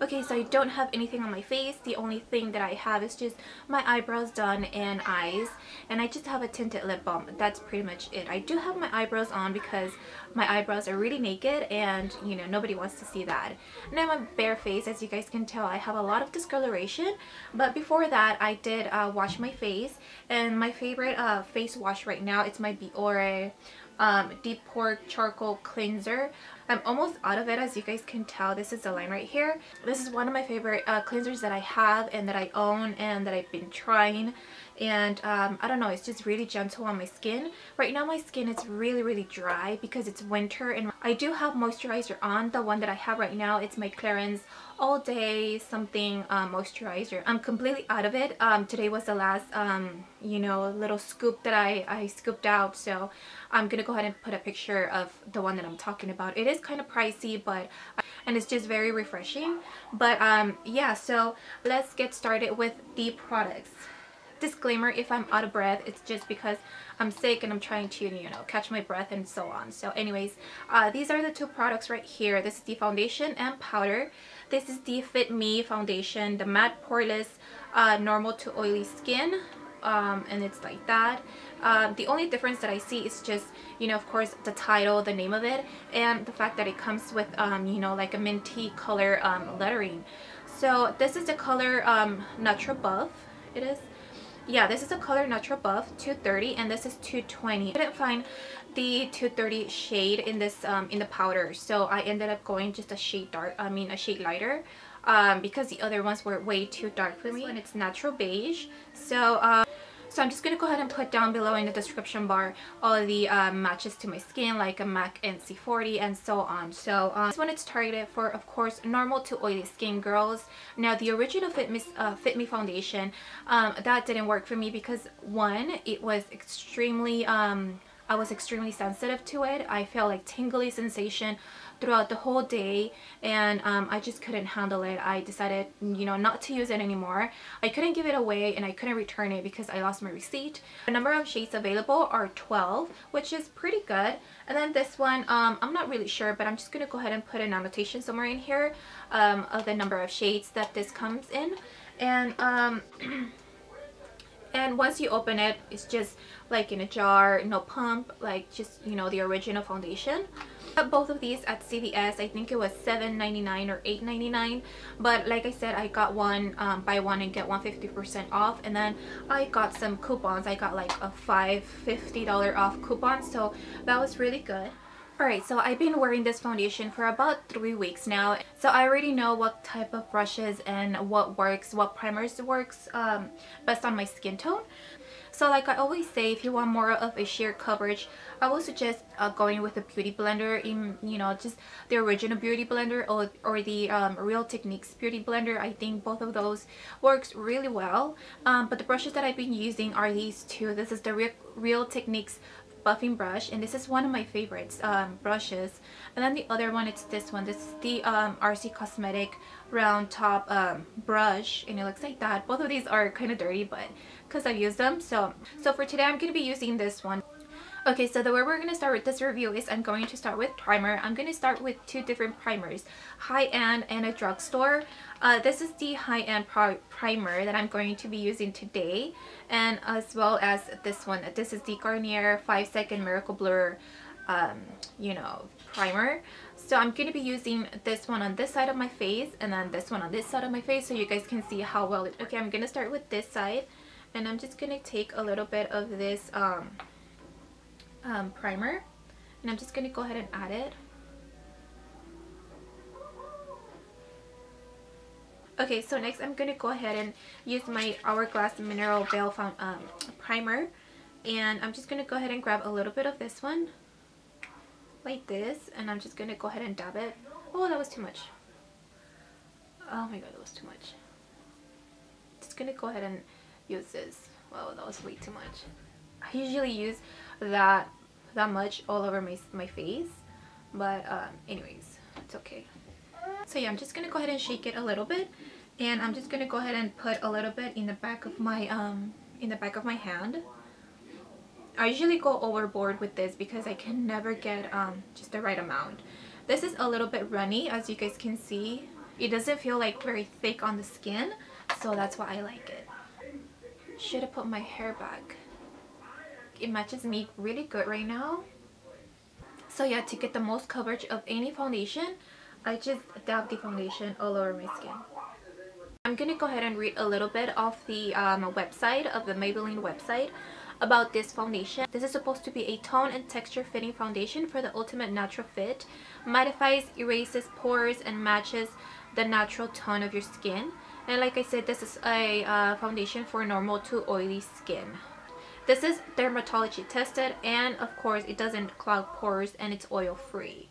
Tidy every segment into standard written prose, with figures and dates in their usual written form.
Okay, so I don't have anything on my face. The only thing that I have is just my eyebrows done and eyes, and I just have a tinted lip balm. That's pretty much it. I do have my eyebrows on because my eyebrows are really naked, and you know, nobody wants to see that. And I'm a bare face. As you guys can tell, I have a lot of discoloration, but before that I did wash my face, and my favorite face wash right now, it's my Biore deep pore charcoal cleanser. I'm almost out of it. As you guys can tell, this is the line right here. This is one of my favorite cleansers that I have and that I own and that I've been trying, and I don't know, it's just really gentle on my skin. Right now my skin is really dry because it's winter, and I do have moisturizer on. The one that I have right now, it's my Clarins all day something moisturizer. I'm completely out of it. Today was the last you know, little scoop that I scooped out, so I'm gonna go ahead and put a picture of the one that I'm talking about. It is kind of pricey, but and it's just very refreshing. But yeah, so let's get started with the products. Disclaimer, if I'm out of breath, it's just because I'm sick and I'm trying to, you know, catch my breath and so on. So anyways, these are the two products right here. This is the foundation and powder. This is the Fit Me foundation, the Matte+Poreless normal to oily skin, and it's like that. The only difference that I see is just, you know, of course, the title, the name of it, and the fact that it comes with you know, like a minty color lettering. So this is the color Natural Buff. It is, yeah, this is a color Natural Buff 230, and this is 220. I didn't find the 230 shade in this in the powder, so I ended up going just a shade dark, I mean a shade lighter, because the other ones were way too dark for me. And it's Natural Beige. So I'm just going to go ahead and put down below in the description bar all of the matches to my skin, like a MAC NC40 and so on. So this one is targeted for, of course, normal to oily skin girls. Now the original Fit Me foundation, that didn't work for me because one, it was extremely I was extremely sensitive to it. I felt like tingly sensation throughout the whole day, and I just couldn't handle it. I decided, you know, not to use it anymore. I couldn't give it away and I couldn't return it because I lost my receipt. The number of shades available are 12, which is pretty good. And then this one, I'm not really sure, but I'm just gonna go ahead and put an annotation somewhere in here of the number of shades that this comes in. And and once you open it, it's just like in a jar, no pump, like just, you know, the original foundation. Got both of these at CVS. I think it was $7.99 or $8.99, but like I said, I got one buy one and get one 50% off, and then I got some coupons. I got like a $50 off coupon, so that was really good. Alright, so I've been wearing this foundation for about 3 weeks now, so I already know what type of brushes and what works, what primers works best on my skin tone. So like I always say, if you want more of a sheer coverage, I would suggest going with a beauty blender, in, you know, just the original beauty blender or the Real Techniques beauty blender. I think both of those works really well. But the brushes that I've been using are these two. This is the Real Techniques buffing brush, and this is one of my favorites brushes. And then the other one, it's this one. This is the RC Cosmetic round top brush, and it looks like that. Both of these are kind of dirty, but because I've used them, so for today I'm going to be using this one. Okay, so the way we're going to start with this review is I'm going to start with primer. I'm going to start with two different primers, high-end and a drugstore. This is the high-end primer that I'm going to be using today, and as well as this one. This is the Garnier 5-Second Miracle Blur, you know, primer. So I'm going to be using this one on this side of my face, and then this one on this side of my face, so you guys can see how well it... Okay, I'm going to start with this side, and I'm just going to take a little bit of this primer, and I'm just going to go ahead and add it. Okay, so next I'm going to go ahead and use my Hourglass Mineral Veil primer, and I'm just going to go ahead and grab a little bit of this one like this, and I'm just going to go ahead and dab it. Oh, that was too much. Oh my god, that was too much. Just going to go ahead and use this. Wow, that was way too much. I usually use that much all over my face, but anyways, it's okay. So yeah, I'm just gonna go ahead and shake it a little bit, and I'm just gonna go ahead and put a little bit in the back of my hand. I usually go overboard with this because I can never get just the right amount. This is a little bit runny, as you guys can see. It doesn't feel like very thick on the skin, so that's why I like it. Should have put my hair back. It matches me really good right now. So yeah, to get the most coverage of any foundation, I just dab the foundation all over my skin. I'm gonna go ahead and read a little bit of the website of the Maybelline website about this foundation. This is supposed to be a tone and texture fitting foundation for the ultimate natural fit. Mattifies, erases pores, and matches the natural tone of your skin. And like I said, this is a foundation for normal to oily skin. This is dermatology tested, and of course it doesn't clog pores and it's oil free.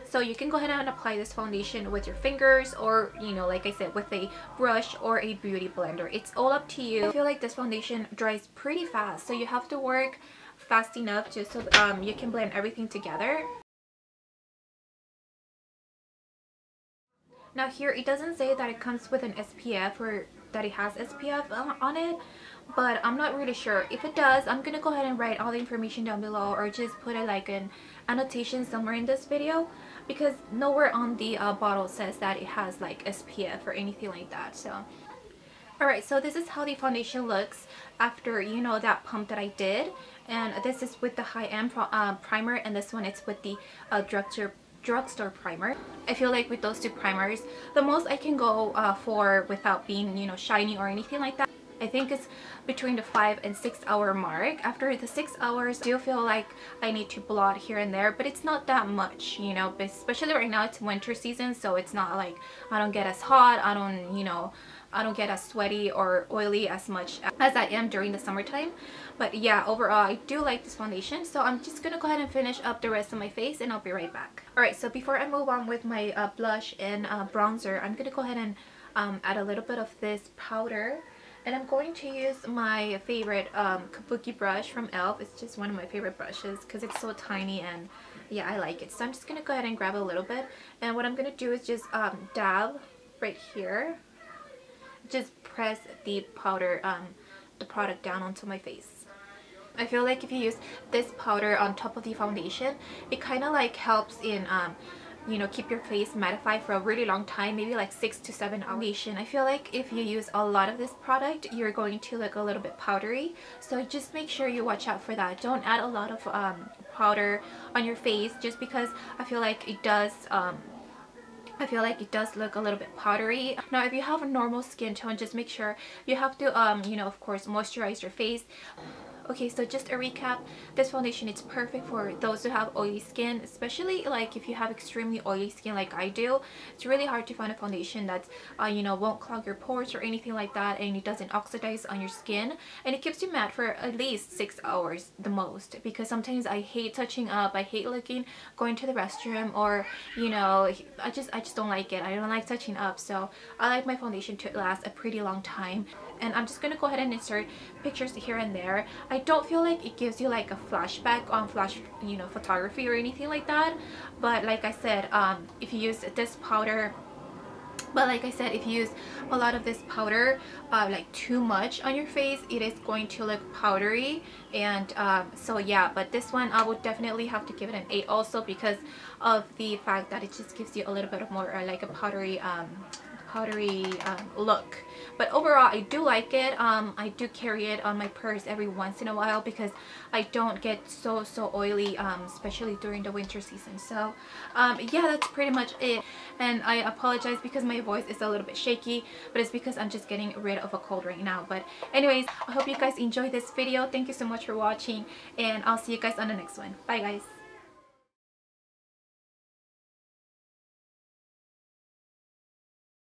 So you can go ahead and apply this foundation with your fingers, or you know, like I said, with a brush or a beauty blender. It's all up to you. I feel like this foundation dries pretty fast, so you have to work fast enough just so you can blend everything together. Now here it doesn't say that it comes with an SPF or that it has SPF on it, but I'm not really sure. If it does, I'm gonna go ahead and write all the information down below, or just put it like an annotation somewhere in this video, because nowhere on the bottle says that it has like SPF or anything like that. So alright, so this is how the foundation looks after, you know, that pump that I did. And this is with the high-end primer, and this one it's with the drugstore primer. I feel like with those two primers, the most I can go for without being, you know, shiny or anything like that, I think it's between the 5 and 6 hour mark. After the 6 hours, I do feel like I need to blot here and there, but it's not that much, you know, especially right now it's winter season, so it's not like I don't get as hot, I don't, you know, I don't get as sweaty or oily as much as I am during the summertime. But yeah, overall I do like this foundation, so I'm just gonna go ahead and finish up the rest of my face and I'll be right back. Alright, so before I move on with my blush and bronzer, I'm gonna go ahead and add a little bit of this powder. And I'm going to use my favorite kabuki brush from e.l.f. It's just one of my favorite brushes because it's so tiny, and yeah, I like it. So I'm just going to go ahead and grab a little bit. And what I'm going to do is just dab right here. Just press the powder, the product down onto my face. I feel like if you use this powder on top of the foundation, it kind of like helps in you know, keep your face mattified for a really long time, maybe like 6 to 7 hours. I feel like if you use a lot of this product, you're going to look a little bit powdery, so just make sure you watch out for that. Don't add a lot of powder on your face, just because I feel like it does look a little bit powdery. Now if you have a normal skin tone, just make sure you have to you know, of course, moisturize your face. Okay, so just a recap, this foundation is perfect for those who have oily skin, especially like if you have extremely oily skin like I do. It's really hard to find a foundation that's you know, won't clog your pores or anything like that, and it doesn't oxidize on your skin, and it keeps you matte for at least 6 hours the most, because sometimes I hate touching up, I hate going to the restroom, or you know, I just don't like it. I don't like touching up, so I like my foundation to last a pretty long time. And I'm just gonna go ahead and insert pictures here and there. I don't feel like it gives you like a flashback on you know, photography or anything like that, but like I said, if you use this powder, if you use a lot of this powder, like too much on your face, it is going to look powdery. And so yeah, but this one I would definitely have to give it an 8 also, because of the fact that it just gives you a little bit of more like a powdery look. But overall I do like it. I do carry it on my purse every once in a while because I don't get so oily, especially during the winter season. So yeah, that's pretty much it. And I apologize because my voice is a little bit shaky, but it's because I'm just getting rid of a cold right now. But anyways, I hope you guys enjoyed this video. Thank you so much for watching, and I'll see you guys on the next one. Bye guys.